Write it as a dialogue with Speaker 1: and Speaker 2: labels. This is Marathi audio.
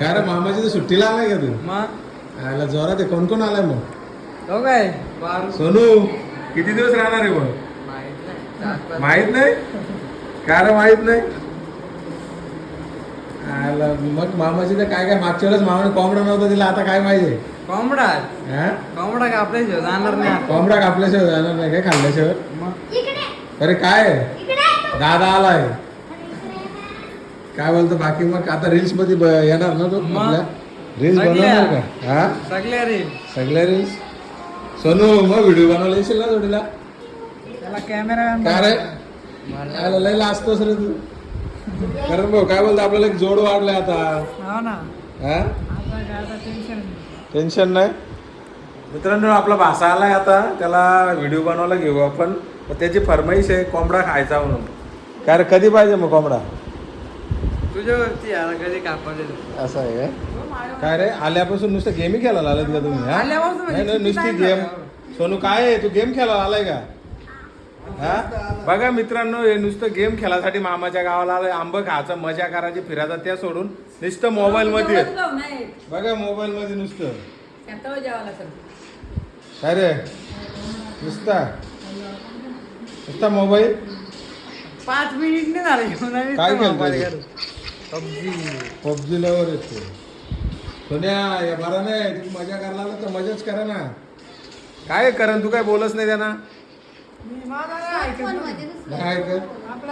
Speaker 1: काय रे मामाची तर सुट्टीला आलाय का तू?
Speaker 2: मग
Speaker 1: आला जोरात आहे. कोण कोण आलाय मग?
Speaker 2: तो काय
Speaker 1: सोनू किती दिवस राहणार आहे मग? माहित नाही. काय रे माहित नाही? आला मग मामाची तर काय काय मागच्या वेळेस मामाने कोंबडा नव्हता दिला, आता काय पाहिजे?
Speaker 2: कोंबडा
Speaker 1: हा?
Speaker 2: कोंबडा कापल्याशिवाय जाणार नाही आता.
Speaker 1: कोंबडा कापल्याशिवाय जाणार नाही काय खाल्ल्याशिवाय?
Speaker 2: मग
Speaker 1: अरे काय दादा आलाय. काय बोलतो बाकी? मग आता रील्स मध्ये येणार ना तो?
Speaker 2: मग?
Speaker 1: आपल्या रील्स
Speaker 2: सगळ्या.
Speaker 1: बनवणार का? हा
Speaker 2: सगळ्या रे
Speaker 1: सगळ्या रील्स. सोनू मग व्हिडिओ बनवला येशील ना जोडीला?
Speaker 2: त्याला कॅमेरा
Speaker 1: काय रे याला लय लाजतोस रे तू. कारण भाऊ काय बोलतो, आपल्याला एक जोड वाढलाय आता.
Speaker 2: हो ना.
Speaker 1: हा
Speaker 2: आता टेन्शन
Speaker 1: टेन्शन नाही. मित्रांनो आपला भासा आलाय आता, त्याला व्हिडिओ बनवायला घेऊ आपण. पण त्याची फरमाईश आहे कोंबडा खायचा म्हणून. काय रे कधी पाहिजे मग कोंबडा?
Speaker 2: तुझ्यावरती यार कधी कापायचं.
Speaker 1: असं आहे काय रे? आल्यापासून नुसतं गेम खेळायला आलात का तुम्ही? हा?
Speaker 2: आल्यापासून म्हणजे
Speaker 1: नाही नाही,
Speaker 2: किती
Speaker 1: नुसती
Speaker 2: time
Speaker 1: गेम.
Speaker 2: झाला?
Speaker 1: सोनू काय आहे, तू गेम खेळायला आलाय का? हा बघा मित्रांनो, हे नुसतं गेम खेळासाठी मामाच्या गावाला आलंय. आंब खायचं, मजा करायची, फिरायचा, त्या सोडून नुसतं मोबाईल मध्ये. बघा मोबाईल मध्ये नुसतं. काय रे नुसता नुसता मोबाईल.
Speaker 2: 5 मिनिट नाही झाले घेऊन आली
Speaker 1: काय
Speaker 2: तर मोबाईल
Speaker 1: खेळतोय?
Speaker 2: पबजी.
Speaker 1: पबजी लवर येतो. सोन्या या बरा नाही, तुम्ही मजा करायला आला तर मजाच करा ना. काय करण तू काय बोलच नाही त्यांना?
Speaker 2: मी माझा नाही ऐकत.
Speaker 1: काय कर